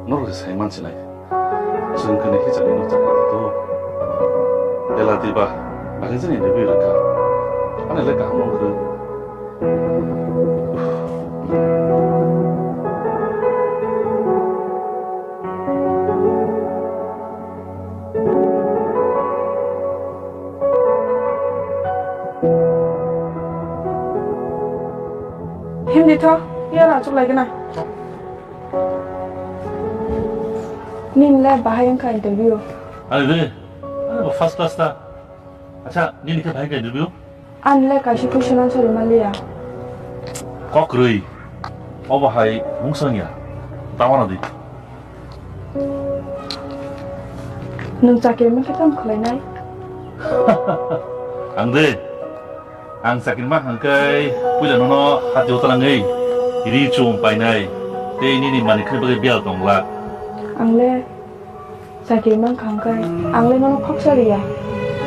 너를 생만치 나이. 지금 근데 희장이 너 잡아도 엘라디바 아그전에 내비를까. 안에 내가 한번 그 힘들어? 얘라 좀来个나. 님래 바하영카 인터뷰. 아니 네. 아니 뭐 파스트 클래스다. 아차, 니 니가 바이가 인터뷰? 안래 가시 쿠션한 소리 말이야. 꼭 그러이. 오버하이 몽성이야. 따와나디. 능 짜기면 키좀 클레나이. 안 돼. Ang sakit mah hangkai puja nono hati utangai iri cum painai te ini ni mani kena bagai bial tongla 안래 짜기면 강가이. 안래 너는 퍽설이야.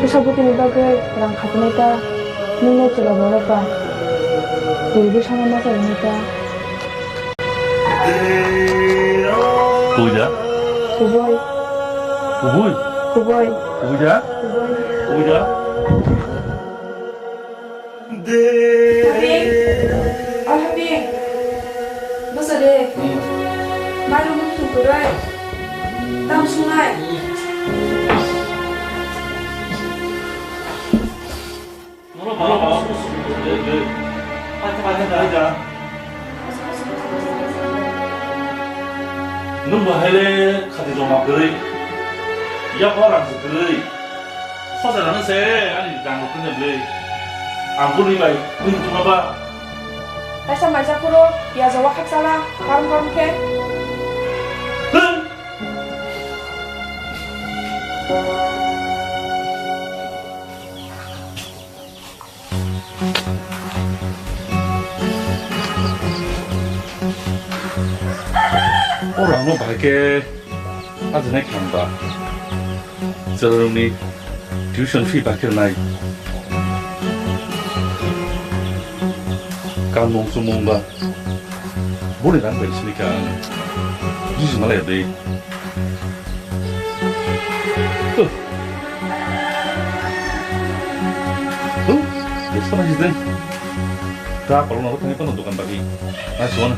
비서부터 바gai 랑 가보내다 능내 찔러 버려봐. 일부 상한 마사입니다. puja 구보이 ubui 구보이 puja 구보이. puja 하빈! 하빈! Bớt đi. Mai lúc mình từ đây. Tao xuống lại. 너는 봐봐. 하자. 넌 뭐 할래? 카드 좀 막 그래. 이야기하라면서 그래. 서자라는 새 아니 장로 끝내 그래. 안 보니 말 그림 좀 봐봐. Tại sao mày ra Kuro? Giờ giờ khách xa la. Con kê. 응? 오늘 한번 밝게 아주 내 간다. 저놈이 튜션 피 받기로 나이. 감동 수mon가 머리랑 거 있으니까 유지 말아야 돼. 내 사라지든 다 걸어 놓고 하니까 너도 간다기. 나 좋아나.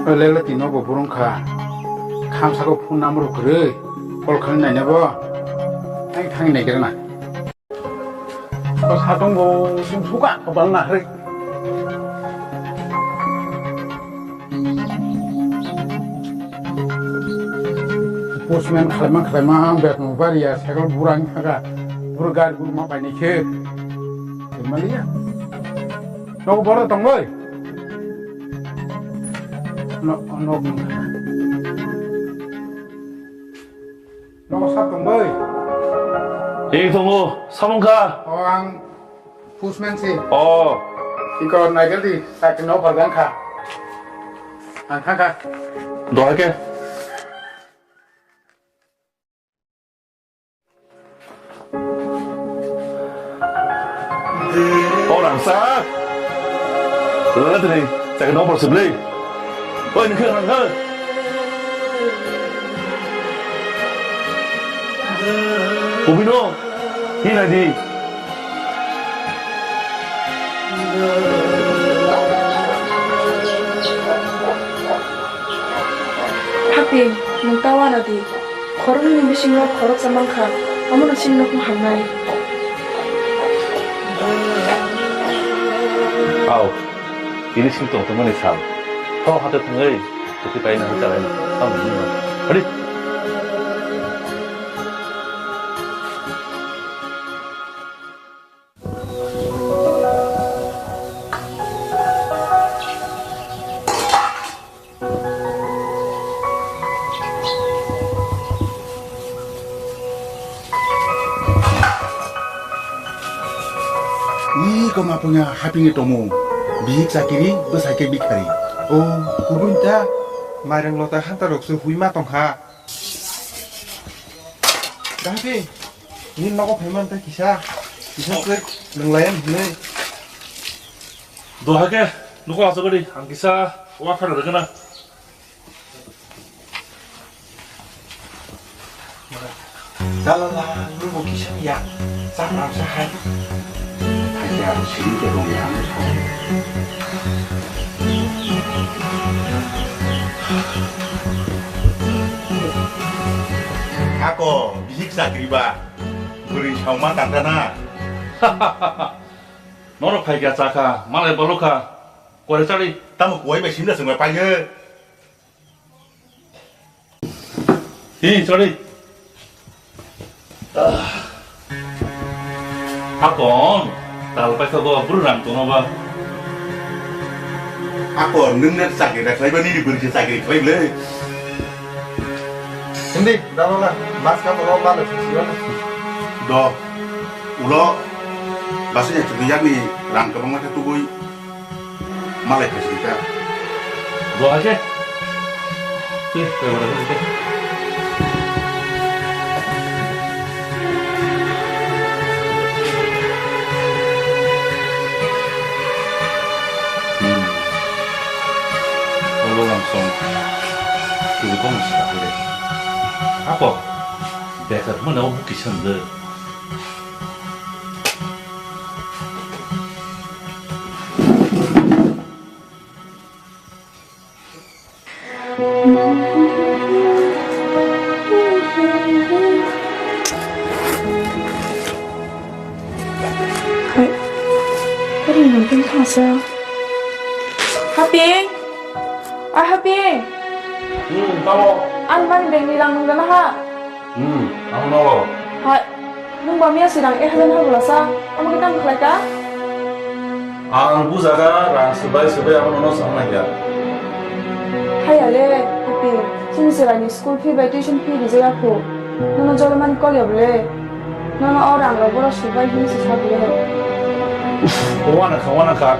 레라 디노고 부릉카 감사고 푸나무로 그래 볼칸 내냐고 탕탕이 내게나 그 사동고 숨수가 오발나 그래 보시면 칼만 배고 바리야 색을 부랑하가 부르가르고 막 많이 켜 말이야 너고 벌어 동거이 nó sắp cùng bơi 이 동호 사문카. hoàng Fussman gì 어. thì còn này cái gì tại cái nó vào găng khả hàng khác cả 너 할게. làm sao? Lớn thì chạy nó vào sụp ly. Ôi, những hàng hơn. Ubino, ini lagi. 하빈, 넌 따와라디. 걸어는 미싱로 걸어 자만카. 아무나 신놓고 한나이. Aw, ini simptom teman Islam. Kau hati tengai, ketika ini bicara ini, tahu ini. Hadi. 이거 마포냐 하빙이 또모 미익사끼리 너사게 미카리 오 구분자 마이랑 로타 한타록스 후이마 똥카 다시 닌 너고 배만다 기사 끝 능라연 네 너 하게 누가 와서 그리 안 기사 와카라 그러거나 달라라 누구 기사야 싹람 사하이 하여간 실제로 양상. Ako, bisik sa kriba. Beri sama tantana. 너로 파이기야 짜카 말해 볼로카 꼬리 짜리 Tamu kuai be simda sungai paye. 이 짜리 아건 달바이카고 부르랑 또노바 Ako nungnet sakit dah klay bani di beri sakit klay le. 근데 달라라 마스카 로 말을 지원 Do. Ulo. Basnya cegiyak ni rang kebang mata tu boy. Malai kesita. 너 하게? 예, 그래 그래. 올라감성 그거 공시다 그래. 아빠, 내가 뭐 너무 묻기 싫은데. 우리 눈좀 타세요. 하빈, 하빈, 나와. an ban beng ni lang nung na ha. 안 나와. Ha, nung ba miya sirang halan ha bula sa, amo kita buklay ka? 안 부자가 랑 스바이 아무 노노 상나야. 하야래, 하빈, 신스라니 스쿨 피 bai tuition 피 di jaya ko. Nung jolo man ko yable. Nung orang lo bora subai hin si sabule. kawana ka.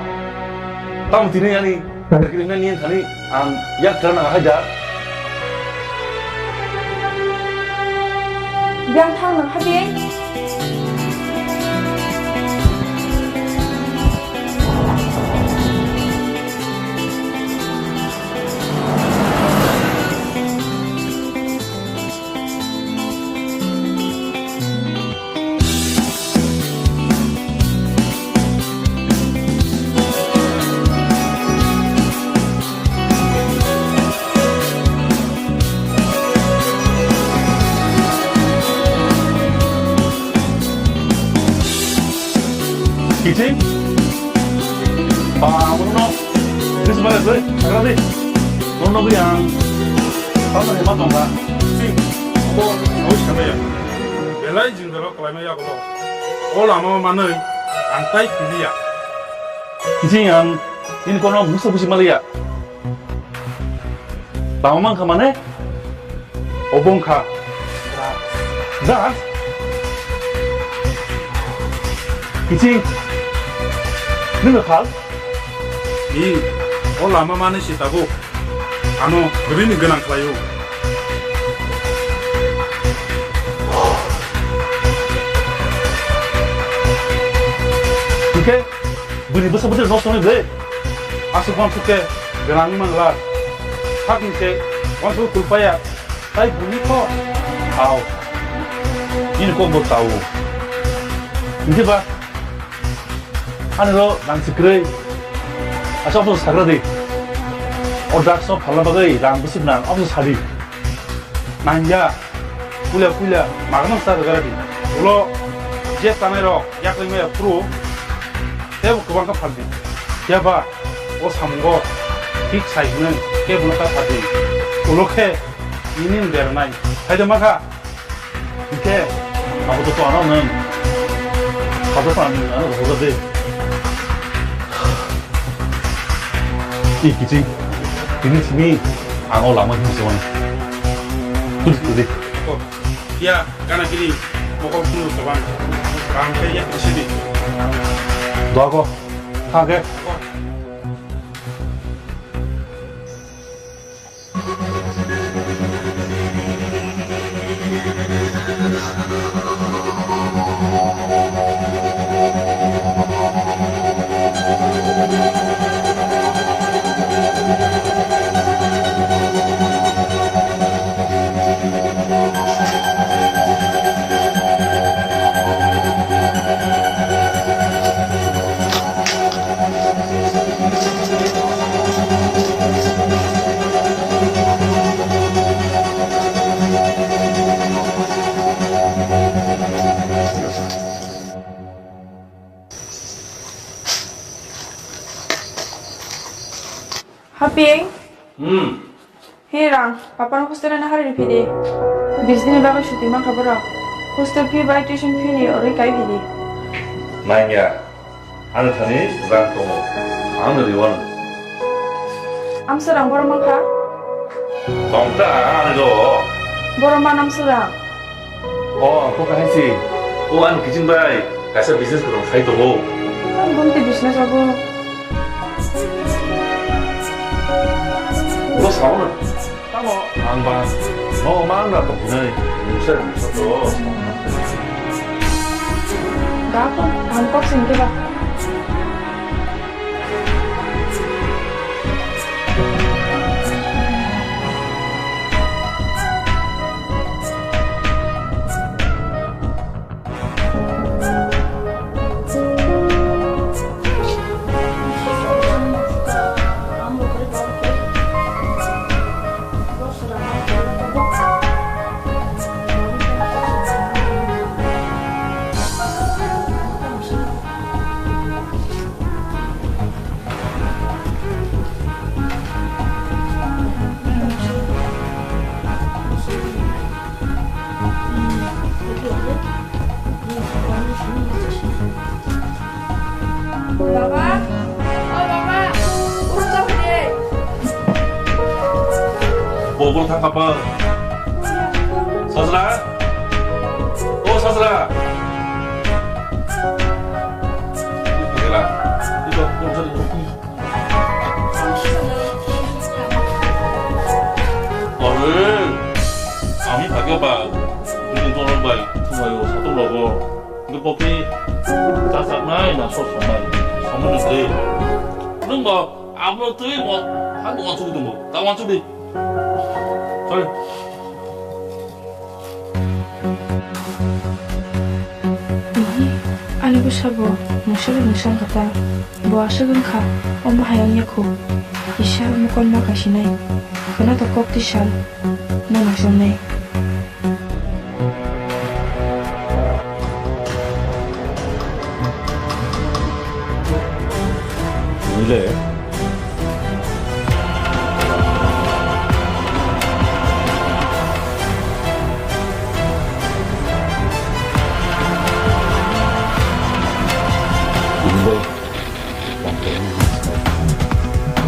Tam tini yani. Kira ni kali ang yak karena haja. Biang thang nung ha빈. Kiting? Nono. Ini sebenarnya gue, sekarang nih. Nono gue yang kamu hemat dong kak. 뭐 오시면 벨라이 진거로 클라이메 야고로 올라마 마는 안타이 필리아 Kiting yang ini kono musuh musuh malia. Taman kemana? Obongka. Zat. Kiting. Nunggu hal? 이 올라마 마는 시다고 아노 그리는 그냥 클라요 Oke, beri besar besar nosong ini. Asal kamu suka gelang manglar. Hakin ke, kamu kulpaya. Tapi bunyi kok tahu. Ini kok mau tahu. Ini apa? Ane lo nang segera. Asal apa segera deh. Odak so pala bagai nang besar nang apa sehari. Nanya, kuliah, makan apa segera deh. Ulo, jet tanero, yak lima pro. 대부 그 방금 판디. 야봐, 오 삼고 빅 사이즈는 깨부나까 파디. 이렇게 이닝 되나이. 하이드마가 이렇게 아무도 또 안 오는 가족도 안 나는 거거든. 이 기지, 이는 팀이 안 올라만 힘쓰원. 그래. 야 까나 길이 먹어 주는 거방 방패 약 드시니 너하고 하게. Aping, 음. hirang, papa no hostel na hari pidi. Bisnis baga shooting mang kabara. Hostel fee by tuition fee ni ori kai pidi. 나이야 하늘 타니 누가 또 하늘이 원은 Am serang boro mang kha? 동다 하늘도 Boro man am serang. 그거 했지 또한 기진바이 가서 비즈니스 그럼 사이도 뭐 Kan bunti bisnes aku. 너 사오는 따모 안봐 너 마음나 또 그네 무슨 무서워 Gak aku, Bangkok sing ba. Bapak, oh bapak, urut apa deh? 뭐고 잠깐만 서슬아 서슬아 이거라 이거 좀 너를 아미 바뀌어봐 우리 돈을 봐 통화요 사돌라고 이거 뽑기 짜증나이 나 소소나이 선물인데 그런 거 아무런 뜻이 뭐 한국 완쪽이도 뭐나 완쪽이 잘 Ani ko sabo, musang kata. Bawa sagun ka, mahayangnya ko. Isya mo kon makasinay. Kana to kok tisal, mo nasunay. 이래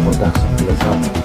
mudah selesai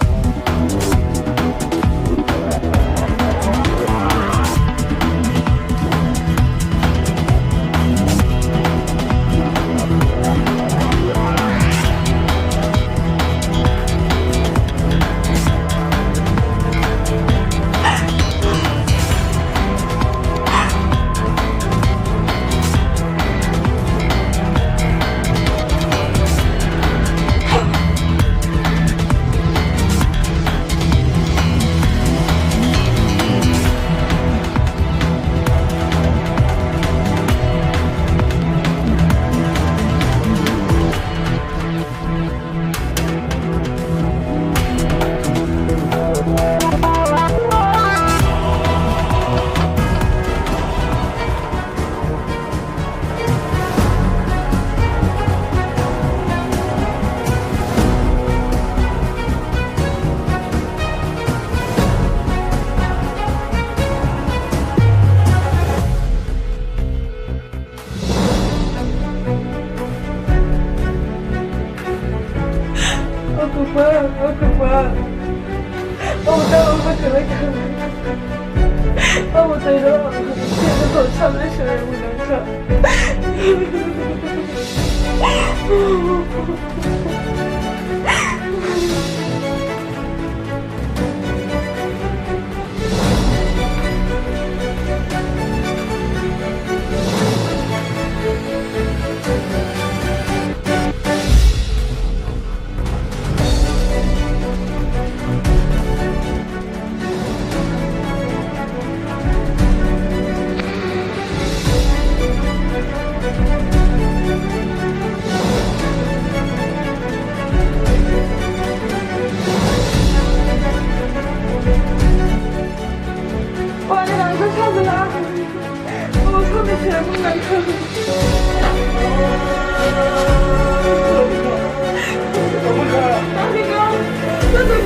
Thank you.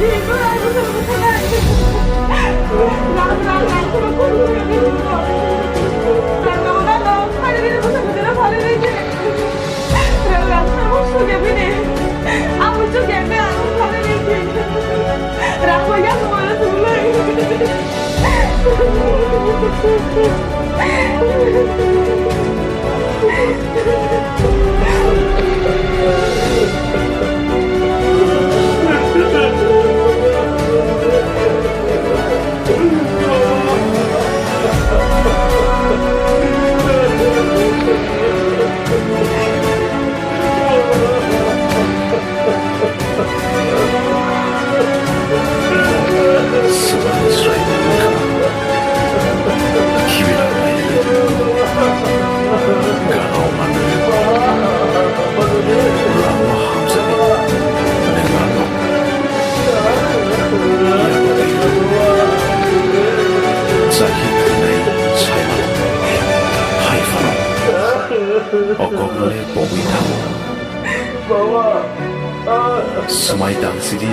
Semai dangsiri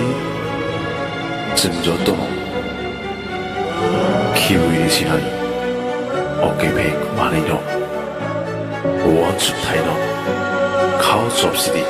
cenjoto kiwi sinai oke baik manino 원 주타이너 카우 접시디